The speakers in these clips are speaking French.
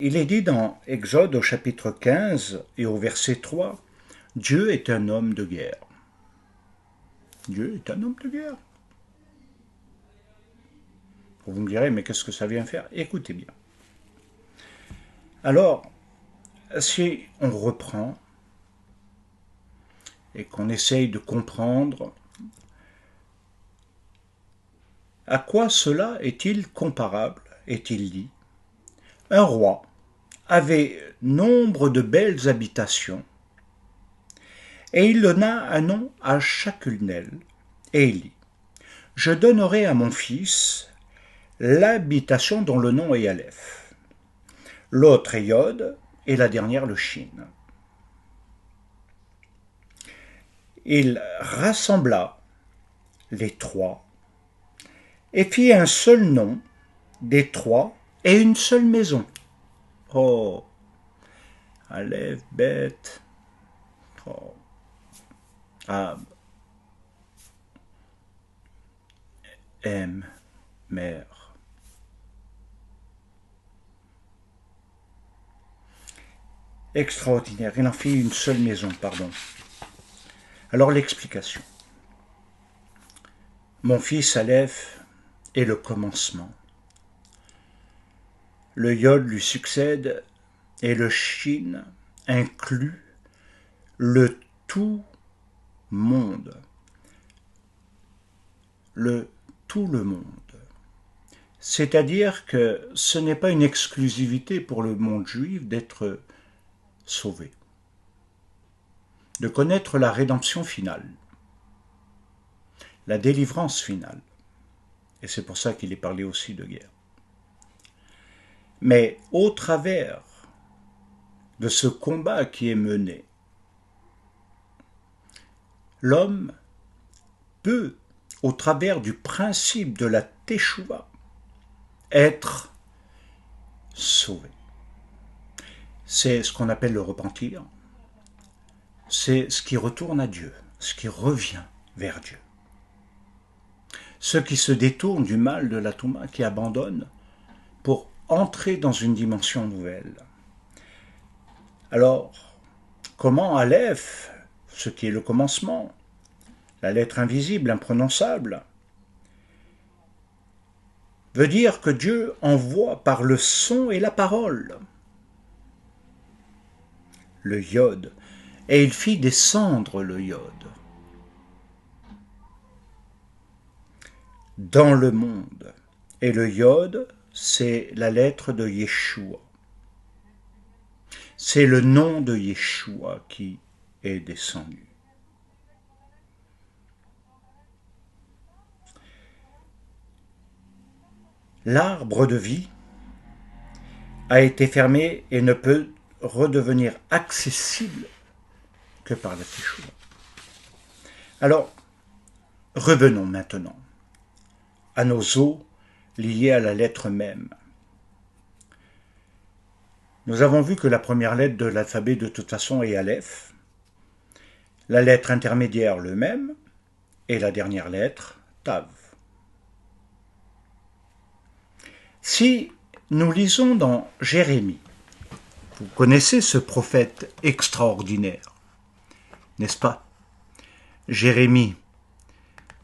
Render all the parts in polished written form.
Il est dit dans Exode au chapitre 15 et au verset 3, Dieu est un homme de guerre. Dieu est un homme de guerre. Vous me direz, mais qu'est-ce que ça vient faire? Écoutez bien. Alors, si on reprend et qu'on essaye de comprendre à quoi cela est-il comparable, est-il dit? Un roi avait nombre de belles habitations, et il donna un nom à chacune d'elles, et il dit, je donnerai à mon fils l'habitation dont le nom est Aleph, l'autre est Yod, et la dernière le Shin. Il rassembla les trois, et fit un seul nom des trois, et une seule maison. Oh, Aleph, Beth, oh, Ab, M, Mère. Extraordinaire, il en fit une seule maison, pardon. Alors l'explication. Mon fils Aleph est le commencement. Le Yod lui succède et le Shin inclut le tout monde. Tout le monde. C'est-à-dire que ce n'est pas une exclusivité pour le monde juif d'être sauvé, de connaître la rédemption finale, la délivrance finale. Et c'est pour ça qu'il est parlé aussi de guerre. Mais au travers de ce combat qui est mené, l'homme peut, au travers du principe de la Teshuvah, être sauvé. C'est ce qu'on appelle le repentir. C'est ce qui retourne à Dieu, ce qui revient vers Dieu. Ceux qui se détournent du mal de la Touma, qui abandonnent pour entrer dans une dimension nouvelle. Alors, comment Aleph, ce qui est le commencement, la lettre invisible, imprononçable, veut dire que Dieu envoie par le son et la parole le Yod, et il fit descendre le Yod dans le monde. Et le Yod, c'est la lettre de Yeshua. C'est le nom de Yeshua qui est descendu. L'arbre de vie a été fermé et ne peut redevenir accessible que par la Teshuvah. Alors, revenons maintenant à nos os liés à la lettre même. Nous avons vu que la première lettre de l'alphabet de toute façon est Aleph, la lettre intermédiaire le même, et la dernière lettre, Tav. Si nous lisons dans Jérémie, vous connaissez ce prophète extraordinaire, n'est-ce pas? Jérémie,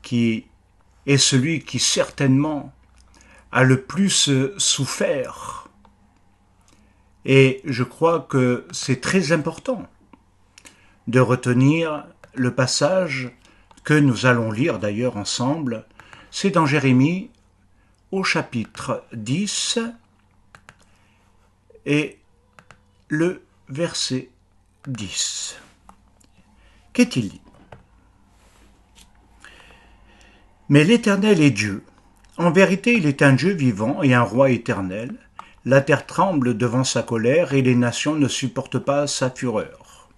qui est celui qui certainement a le plus souffert. Et je crois que c'est très important de retenir le passage que nous allons lire d'ailleurs ensemble. C'est dans Jérémie au chapitre 10 et le verset 10. Qu'est-il dit? Mais l'Éternel est Dieu. En vérité, il est un Dieu vivant et un roi éternel. La terre tremble devant sa colère et les nations ne supportent pas sa fureur.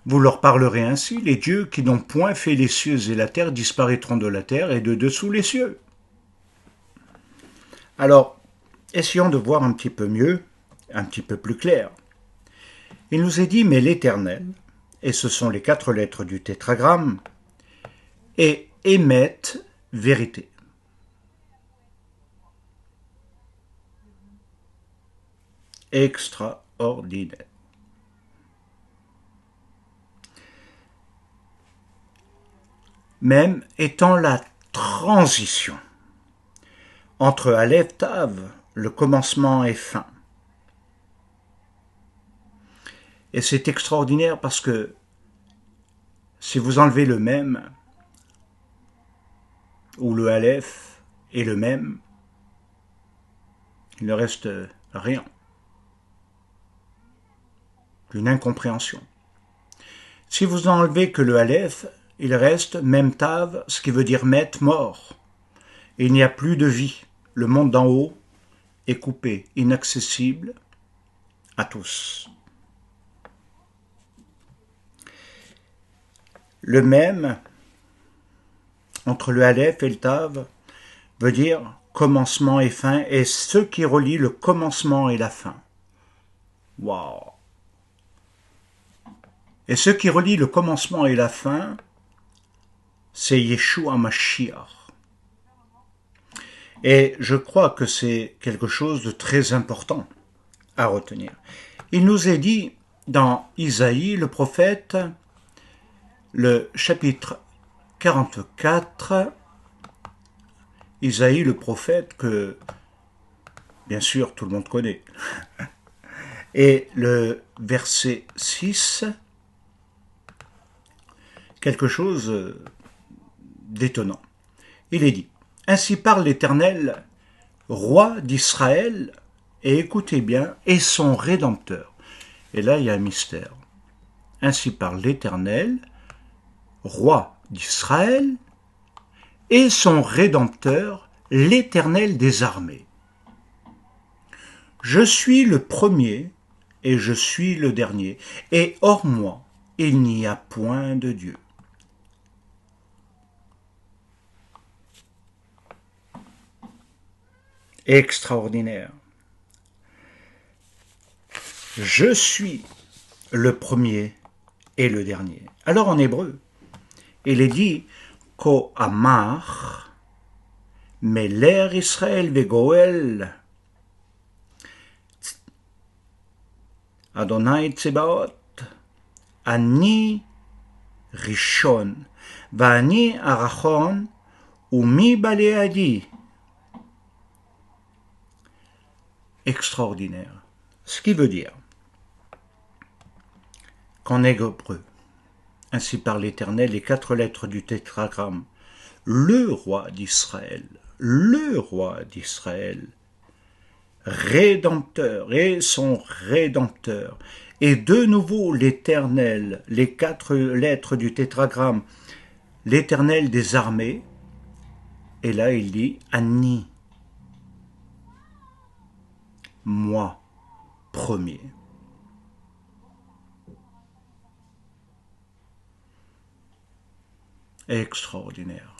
Vous leur parlerez ainsi, les dieux qui n'ont point fait les cieux et la terre disparaîtront de la terre et de dessous les cieux. Alors, essayons de voir un petit peu mieux, un petit peu plus clair. Il nous est dit, mais l'Éternel, et ce sont les 4 lettres du tétragramme, et émettent vérité. extraordinaire. Même étant la transition entre Aleph Tav, le commencement et fin. Et c'est extraordinaire parce que si vous enlevez le même, ou le Aleph est le même, il ne reste rien. Une incompréhension. Si vous enlevez que le Aleph, il reste Mem Tav, ce qui veut dire Met, mort. Et il n'y a plus de vie. Le monde d'en haut est coupé, inaccessible à tous. Le même, entre le Aleph et le Tav, veut dire commencement et fin, et ce qui relie le commencement et la fin. Waouh! Et ce qui relie le commencement et la fin, c'est Yeshua Mashiach. Et je crois que c'est quelque chose de très important à retenir. Il nous est dit dans Isaïe, le prophète, le chapitre 44, Isaïe, le prophète, que bien sûr tout le monde connaît, et le verset 6, quelque chose d'étonnant. Il est dit, « Ainsi parle l'Éternel, roi d'Israël, et écoutez bien, et son Rédempteur. » Et là, il y a un mystère. « Ainsi parle l'Éternel, roi d'Israël, et son Rédempteur, l'Éternel des armées. Je suis le premier, et je suis le dernier, et hors moi, il n'y a point de Dieu. » Extraordinaire. Je suis le premier et le dernier. Alors en hébreu, il est dit Ko Amar, Meler Israël vegoel, Adonai Tsebaot, Ani Rishon, Vani Arachon, Umi Baleadi. Extraordinaire. Ce qui veut dire qu'en hébreu, ainsi par l'Éternel, les 4 lettres du tétragramme, le roi d'Israël, Rédempteur et son Rédempteur, et de nouveau l'Éternel, les 4 lettres du tétragramme, l'Éternel des armées, et là il dit Ani, moi, premier. Extraordinaire.